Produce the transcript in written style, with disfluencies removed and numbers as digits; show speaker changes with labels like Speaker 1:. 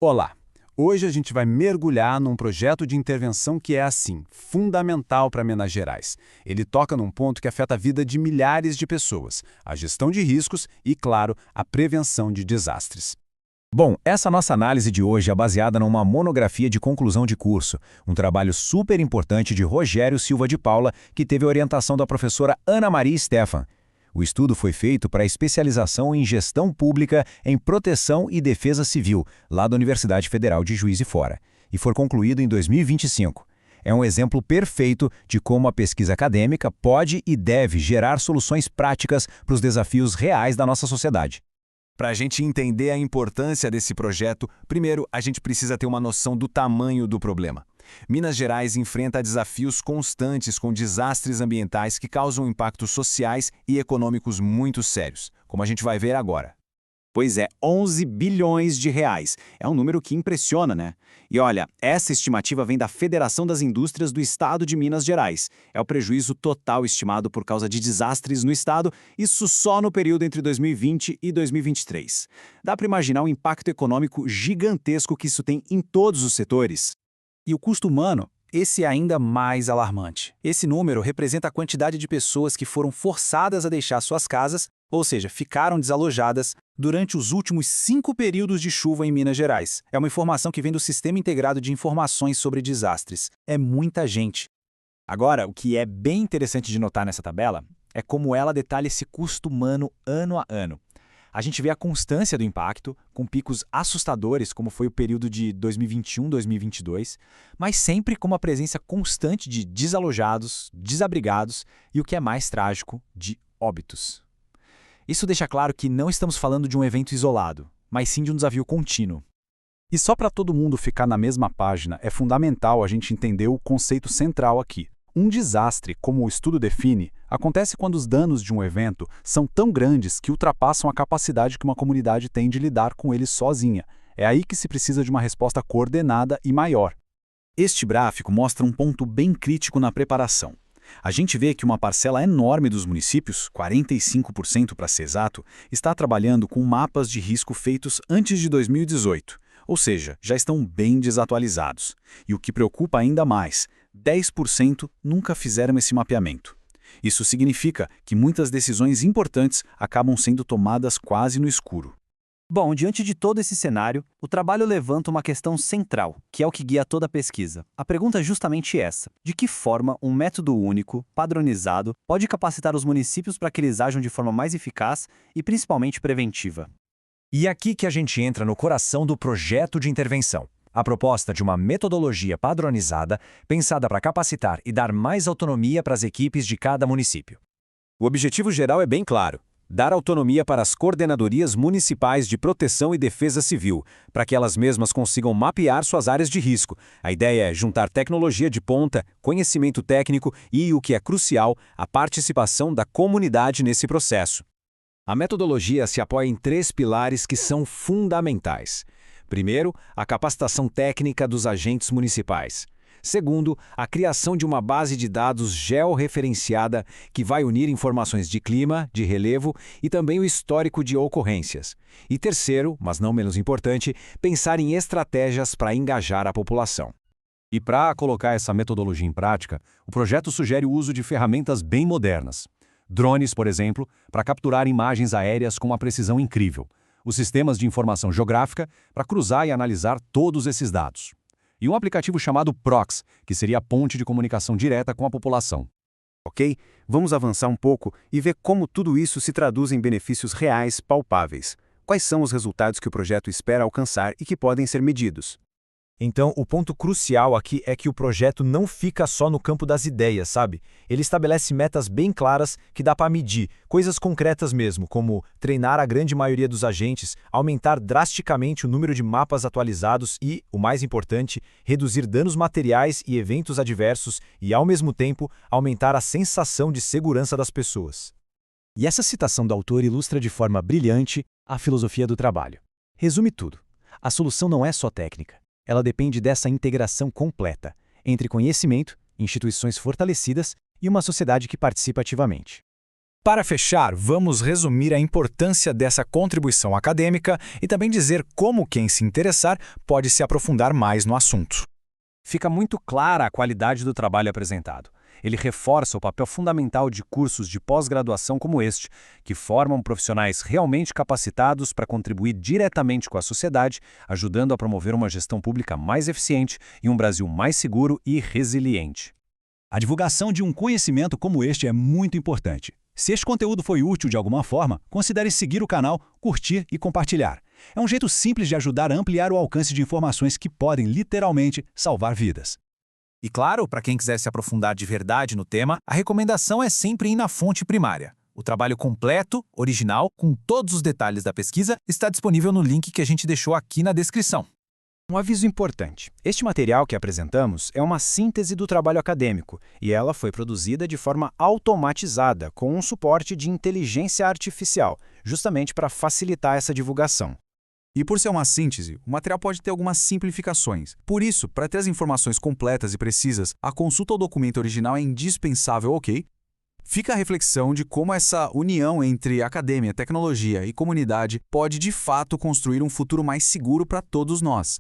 Speaker 1: Olá! Hoje a gente vai mergulhar num projeto de intervenção que é, assim, fundamental para Minas Gerais. Ele toca num ponto que afeta a vida de milhares de pessoas, a gestão de riscos e, claro, a prevenção de desastres.
Speaker 2: Bom, essa nossa análise de hoje é baseada numa monografia de conclusão de curso, um trabalho super importante de Rogério Silva de Paula, que teve a orientação da professora Ana Maria Stefan. O estudo foi feito para a especialização em gestão pública em proteção e defesa civil, lá da Universidade Federal de Juiz de Fora, e foi concluído em 2025. É um exemplo perfeito de como a pesquisa acadêmica pode e deve gerar soluções práticas para os desafios reais da nossa sociedade.
Speaker 1: Para a gente entender a importância desse projeto, primeiro a gente precisa ter uma noção do tamanho do problema. Minas Gerais enfrenta desafios constantes com desastres ambientais que causam impactos sociais e econômicos muito sérios, como a gente vai ver agora.
Speaker 3: Pois é, 11 bilhões de reais. É um número que impressiona, né? E olha, essa estimativa vem da Federação das Indústrias do Estado de Minas Gerais. É o prejuízo total estimado por causa de desastres no estado, isso só no período entre 2020 e 2023. Dá para imaginar o impacto econômico gigantesco que isso tem em todos os setores.
Speaker 4: E o custo humano, esse é ainda mais alarmante. Esse número representa a quantidade de pessoas que foram forçadas a deixar suas casas, ou seja, ficaram desalojadas, durante os últimos 5 períodos de chuva em Minas Gerais. É uma informação que vem do Sistema Integrado de Informações sobre Desastres. É muita gente.
Speaker 2: Agora, o que é bem interessante de notar nessa tabela é como ela detalha esse custo humano ano a ano. A gente vê a constância do impacto, com picos assustadores, como foi o período de 2021-2022, mas sempre com uma presença constante de desalojados, desabrigados e, o que é mais trágico, de óbitos. Isso deixa claro que não estamos falando de um evento isolado, mas sim de um desafio contínuo.
Speaker 4: E só para todo mundo ficar na mesma página, é fundamental a gente entender o conceito central aqui. Um desastre, como o estudo define, acontece quando os danos de um evento são tão grandes que ultrapassam a capacidade que uma comunidade tem de lidar com eles sozinha. É aí que se precisa de uma resposta coordenada e maior.
Speaker 3: Este gráfico mostra um ponto bem crítico na preparação. A gente vê que uma parcela enorme dos municípios, 45% para ser exato, está trabalhando com mapas de risco feitos antes de 2018, ou seja, já estão bem desatualizados. E o que preocupa ainda mais, 10% nunca fizeram esse mapeamento. Isso significa que muitas decisões importantes acabam sendo tomadas quase no escuro.
Speaker 5: Bom, diante de todo esse cenário, o trabalho levanta uma questão central, que é o que guia toda a pesquisa. A pergunta é justamente essa: de que forma um método único, padronizado, pode capacitar os municípios para que eles ajam de forma mais eficaz e principalmente preventiva?
Speaker 2: E é aqui que a gente entra no coração do projeto de intervenção. A proposta de uma metodologia padronizada, pensada para capacitar e dar mais autonomia para as equipes de cada município.
Speaker 1: O objetivo geral é bem claro: dar autonomia para as coordenadorias municipais de proteção e defesa civil, para que elas mesmas consigam mapear suas áreas de risco. A ideia é juntar tecnologia de ponta, conhecimento técnico e, o que é crucial, a participação da comunidade nesse processo. A metodologia se apoia em 3 pilares que são fundamentais. Primeiro, a capacitação técnica dos agentes municipais. Segundo, a criação de uma base de dados georreferenciada que vai unir informações de clima, de relevo e também o histórico de ocorrências. E terceiro, mas não menos importante, pensar em estratégias para engajar a população.
Speaker 4: E para colocar essa metodologia em prática, o projeto sugere o uso de ferramentas bem modernas. Drones, por exemplo, para capturar imagens aéreas com uma precisão incrível. Os sistemas de informação geográfica para cruzar e analisar todos esses dados. E um aplicativo chamado Prox, que seria a ponte de comunicação direta com a população.
Speaker 6: Ok? Vamos avançar um pouco e ver como tudo isso se traduz em benefícios reais palpáveis. Quais são os resultados que o projeto espera alcançar e que podem ser medidos?
Speaker 2: Então, o ponto crucial aqui é que o projeto não fica só no campo das ideias, sabe? Ele estabelece metas bem claras que dá para medir, coisas concretas mesmo, como treinar a grande maioria dos agentes, aumentar drasticamente o número de mapas atualizados e, o mais importante, reduzir danos materiais e eventos adversos e, ao mesmo tempo, aumentar a sensação de segurança das pessoas. E essa citação do autor ilustra de forma brilhante a filosofia do trabalho. Resume tudo. A solução não é só técnica. Ela depende dessa integração completa entre conhecimento, instituições fortalecidas e uma sociedade que participa ativamente. Para fechar, vamos resumir a importância dessa contribuição acadêmica e também dizer como quem se interessar pode se aprofundar mais no assunto.
Speaker 1: Fica muito clara a qualidade do trabalho apresentado. Ele reforça o papel fundamental de cursos de pós-graduação como este, que formam profissionais realmente capacitados para contribuir diretamente com a sociedade, ajudando a promover uma gestão pública mais eficiente e um Brasil mais seguro e resiliente.
Speaker 4: A divulgação de um conhecimento como este é muito importante. Se este conteúdo foi útil de alguma forma, considere seguir o canal, curtir e compartilhar. É um jeito simples de ajudar a ampliar o alcance de informações que podem, literalmente, salvar vidas.
Speaker 2: E claro, para quem quiser se aprofundar de verdade no tema, a recomendação é sempre ir na fonte primária. O trabalho completo, original, com todos os detalhes da pesquisa, está disponível no link que a gente deixou aqui na descrição. Um aviso importante. Este material que apresentamos é uma síntese do trabalho acadêmico, e ela foi produzida de forma automatizada, com um suporte de inteligência artificial, justamente para facilitar essa divulgação.
Speaker 7: E por ser uma síntese, o material pode ter algumas simplificações. Por isso, para ter as informações completas e precisas, a consulta ao documento original é indispensável, ok? Fica a reflexão de como essa união entre academia, tecnologia e comunidade pode de fato construir um futuro mais seguro para todos nós.